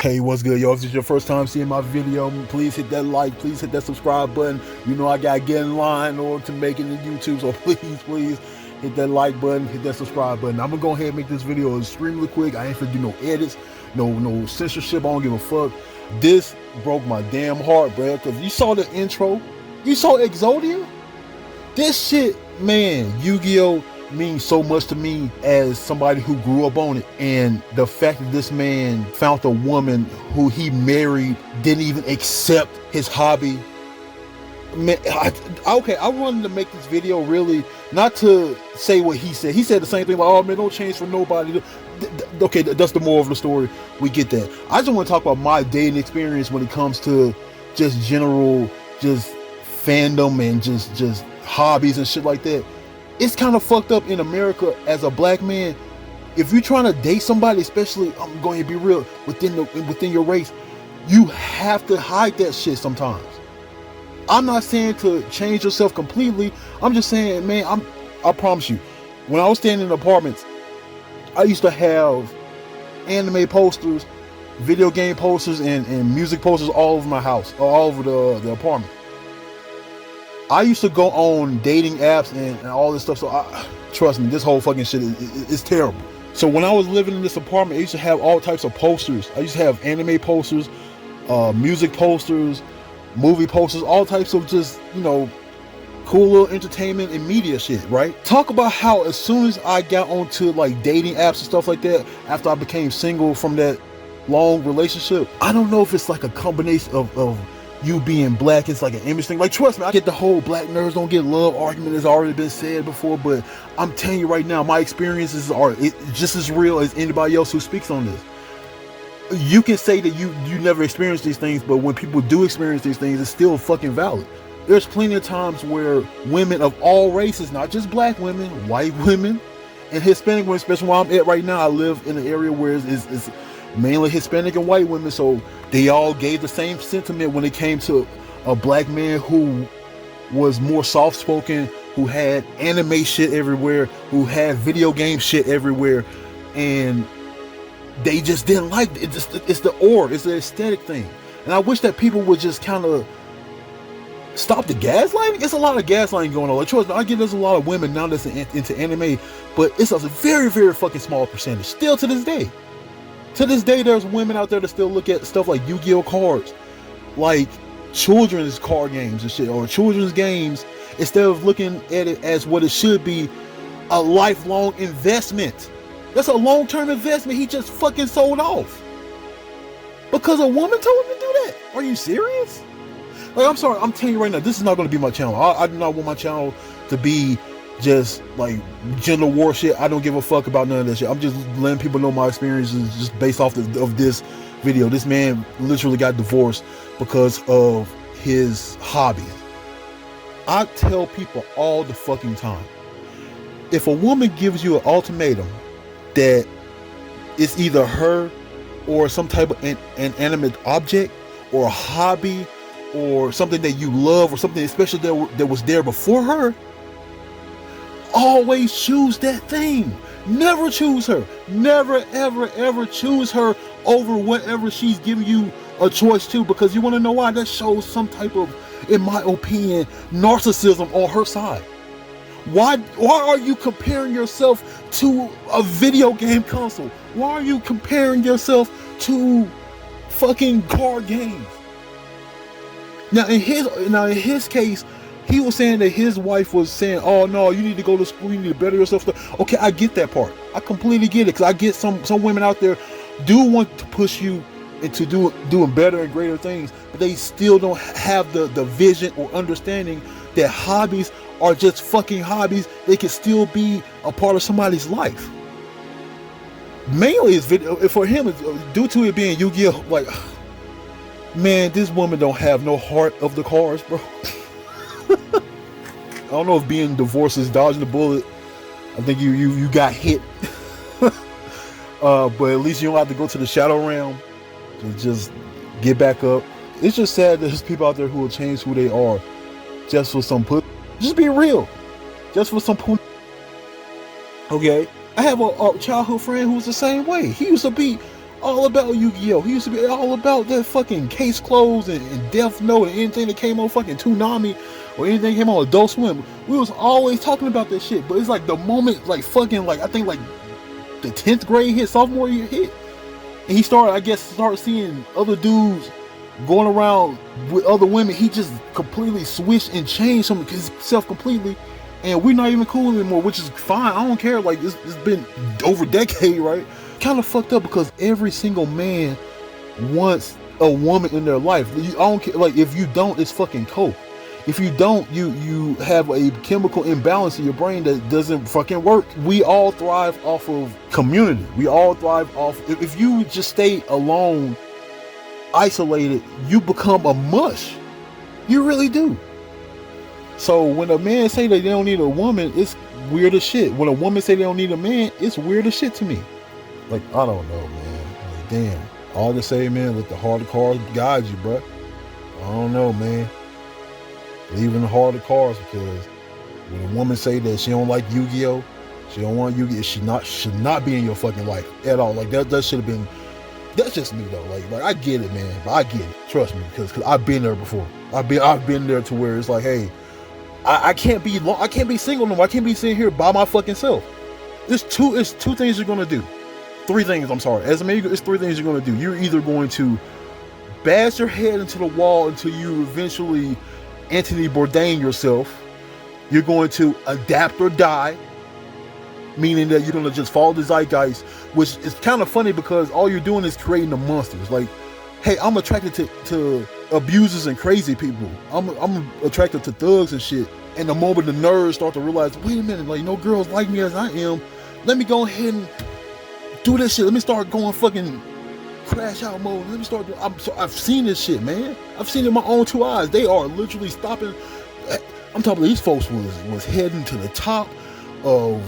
Hey, what's good, y'all? If this is your first time seeing my video, please hit that like, please hit that subscribe button. You know I gotta get in line in order to make it in YouTube, so please hit that like button, hit that subscribe button. I'm gonna go ahead and make this video extremely quick. I ain't finna do no edits, no censorship. I don't give a fuck. This broke my damn heart, bro, because you saw the intro. You saw Exodia? This shit, man, Yu-Gi-Oh! Means so much to me as somebody who grew up on it, and the fact that this man found a woman who he married didn't even accept his hobby. Man, I wanted to make this video really not to say what he said. He said the same thing, like, oh man, don't change for nobody. Okay, that's the moral of the story. We get that. I just want to talk about my dating experience when it comes to just general fandom and just hobbies and shit like that. It's kind of fucked up in America as a black man. If you're trying to date somebody, especially, I'm going to be real, within your race, you have to hide that shit sometimes. I'm not saying to change yourself completely. I'm just saying, man, I promise you, when I was staying in apartments, I used to have anime posters, video game posters, and music posters all over my house, all over the apartment. I used to go on dating apps and all this stuff, so trust me, this whole fucking shit is terrible. So when I was living in this apartment, I used to have all types of posters. I used to have anime posters, music posters, movie posters, all types of just, cool little entertainment and media shit, right? Talk about how as soon as I got onto like dating apps and stuff like that, after I became single from that long relationship, I don't know if it's like a combination of you being black, it's like an image thing. Like, trust me, I get the whole black nerds don't get love argument has already been said before, but I'm telling you right now, my experiences are just as real as anybody else who speaks on this. You can say that you never experienced these things, but when people do experience these things, it's still fucking valid. There's plenty of times where women of all races, not just black women, white women, and Hispanic women, especially where I'm at right now, I live in an area where it's mainly Hispanic and white women, so they all gave the same sentiment when it came to a black man who was more soft-spoken, who had anime shit everywhere, who had video game shit everywhere, and they just didn't like it. It's the aesthetic thing. And I wish that people would just kind of stop the gaslighting. It's a lot of gaslighting going on. Like, trust me, I get there's a lot of women now that's into anime, but it's a very, very fucking small percentage. Still to this day. To this day, there's women out there that still look at stuff like Yu-Gi-Oh cards, like children's card games and shit, or children's games, instead of looking at it as what it should be, a lifelong investment. That's a long-term investment he just fucking sold off. Because a woman told him to do that. Are you serious? Like, I'm sorry, I'm telling you right now, this is not going to be my channel. I do not want my channel to be just like gender war shit. I don't give a fuck about none of that shit. I'm just letting people know my experiences just based off of this video. This man literally got divorced because of his hobby. I tell people all the fucking time, if a woman gives you an ultimatum that it's either her or some type of an inanimate object or a hobby or something that you love or something especially that was there before her, always choose that thing. Never choose her. Never, ever choose her over whatever she's giving you a choice to, because you want to know why? That shows some type of, in my opinion, narcissism on her side. Why are you comparing yourself to a video game console? Why are you comparing yourself to fucking card games? Now in his case, he was saying that his wife was saying, oh no, you need to go to school, you need to better yourself. Okay, I get that part. I completely get it, because I get some women out there do want to push you into doing better and greater things, but they still don't have the vision or understanding that hobbies are just fucking hobbies. They can still be a part of somebody's life. Mainly it's video for him, due to it being Yu-Gi-Oh. Like, man, this woman don't have no heart of the cards, bro. I don't know if being divorced is dodging the bullet. I think you got hit. But at least you don't have to go to the shadow realm to just get back up. It's just sad that there's people out there who will change who they are just for some put. Just be real. Just for some put. Okay. I have a childhood friend who's the same way. He used to be all about Yu-Gi-Oh. He used to be all about that fucking Case Closed and Death Note and anything that came on fucking Toonami or anything that came on Adult Swim. We was always talking about that shit. But it's like the moment, like fucking, like I think like the 10th grade hit, sophomore year hit, and he started, I guess, seeing other dudes going around with other women. He just completely switched and changed himself completely. And we're not even cool anymore, which is fine. I don't care. Like, it's been over a decade, right? Kind of fucked up because every single man wants a woman in their life. I don't care. Like, if you don't, it's fucking coke. If you don't, you have a chemical imbalance in your brain that doesn't fucking work. We all thrive off of community. We all thrive off. If you just stay alone, isolated, you become a mush. You really do. So when a man say that they don't need a woman, it's weird as shit. When a woman say they don't need a man, it's weird as shit to me. Like, I don't know, man. Like, damn. All to say, man, let the harder cards guide you, bro. I don't know, man. Believe in the harder cards, because when a woman say that she don't like Yu-Gi-Oh, she don't want Yu-Gi-Oh, should not be in your fucking life at all. Like, that should have been. That's just me though. Like I get it, man. But I get it. Trust me, because I've been there before. I've been there to where it's like, hey, I can't be single no more. I can't be sitting here by my fucking self. It's two things you're gonna do. Three things, I'm sorry. As a man, it's three things you're gonna do. You're either going to bash your head into the wall until you eventually Anthony Bourdain yourself. You're going to adapt or die, meaning that you're gonna just follow the zeitgeist, which is kind of funny because all you're doing is creating the monsters. Like, hey, I'm attracted to abusers and crazy people. I'm attracted to thugs and shit. And the moment the nerds start to realize, wait a minute, like, no girls like me as I am, let me go ahead and do this shit. Let me start going fucking crash out mode. Let me start doing, I've seen this shit, man. I've seen it in my own two eyes. They are literally stopping. I'm talking about these folks was heading to the top of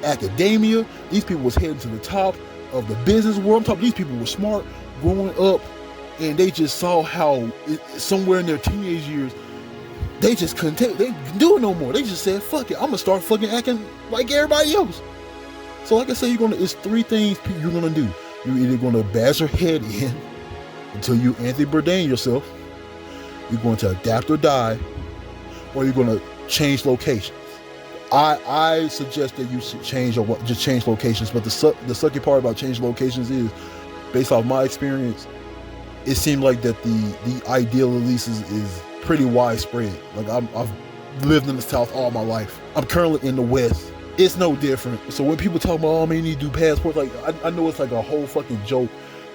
academia. These people was heading to the top of the business world. I'm talking, these people were smart growing up, and they just saw how somewhere in their teenage years they just couldn't do it no more. They just said, fuck it, I'm gonna start fucking acting like everybody else. So like I said, it's three things you're gonna do. You're either gonna bash your head in until you Anthony Bourdain yourself, you're going to adapt or die, or you're gonna change locations. I suggest that you should change locations, but the sucky part about changing locations is, based off my experience, it seemed like that the ideal at least is pretty widespread. Like, I've lived in the South all my life. I'm currently in the West. It's no different. So when people talk about, oh man, you need to do passports, like, I know it's like a whole fucking joke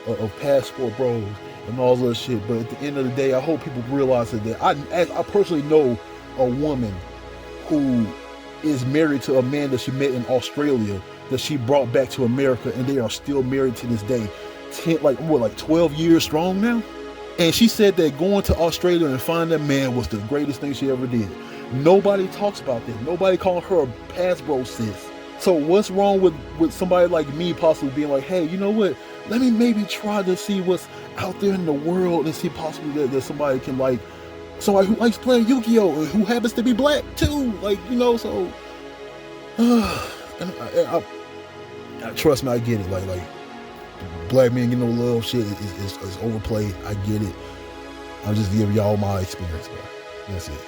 of passport bros and all this shit, but at the end of the day, I hope people realize that I personally know a woman who is married to a man that she met in Australia that she brought back to America, and they are still married to this day. 12 years strong now? And she said that going to Australia and finding that man was the greatest thing she ever did. Nobody talks about this. Nobody calling her a past bro sis. So what's wrong with somebody like me possibly being like, hey, you know what? Let me maybe try to see what's out there in the world and see possibly that somebody can like, somebody who likes playing Yu-Gi-Oh! Who happens to be black too. Like, so trust me, I get it. Like black men get no love shit is overplayed. I get it. I'm just giving y'all my experience, bro. That's it.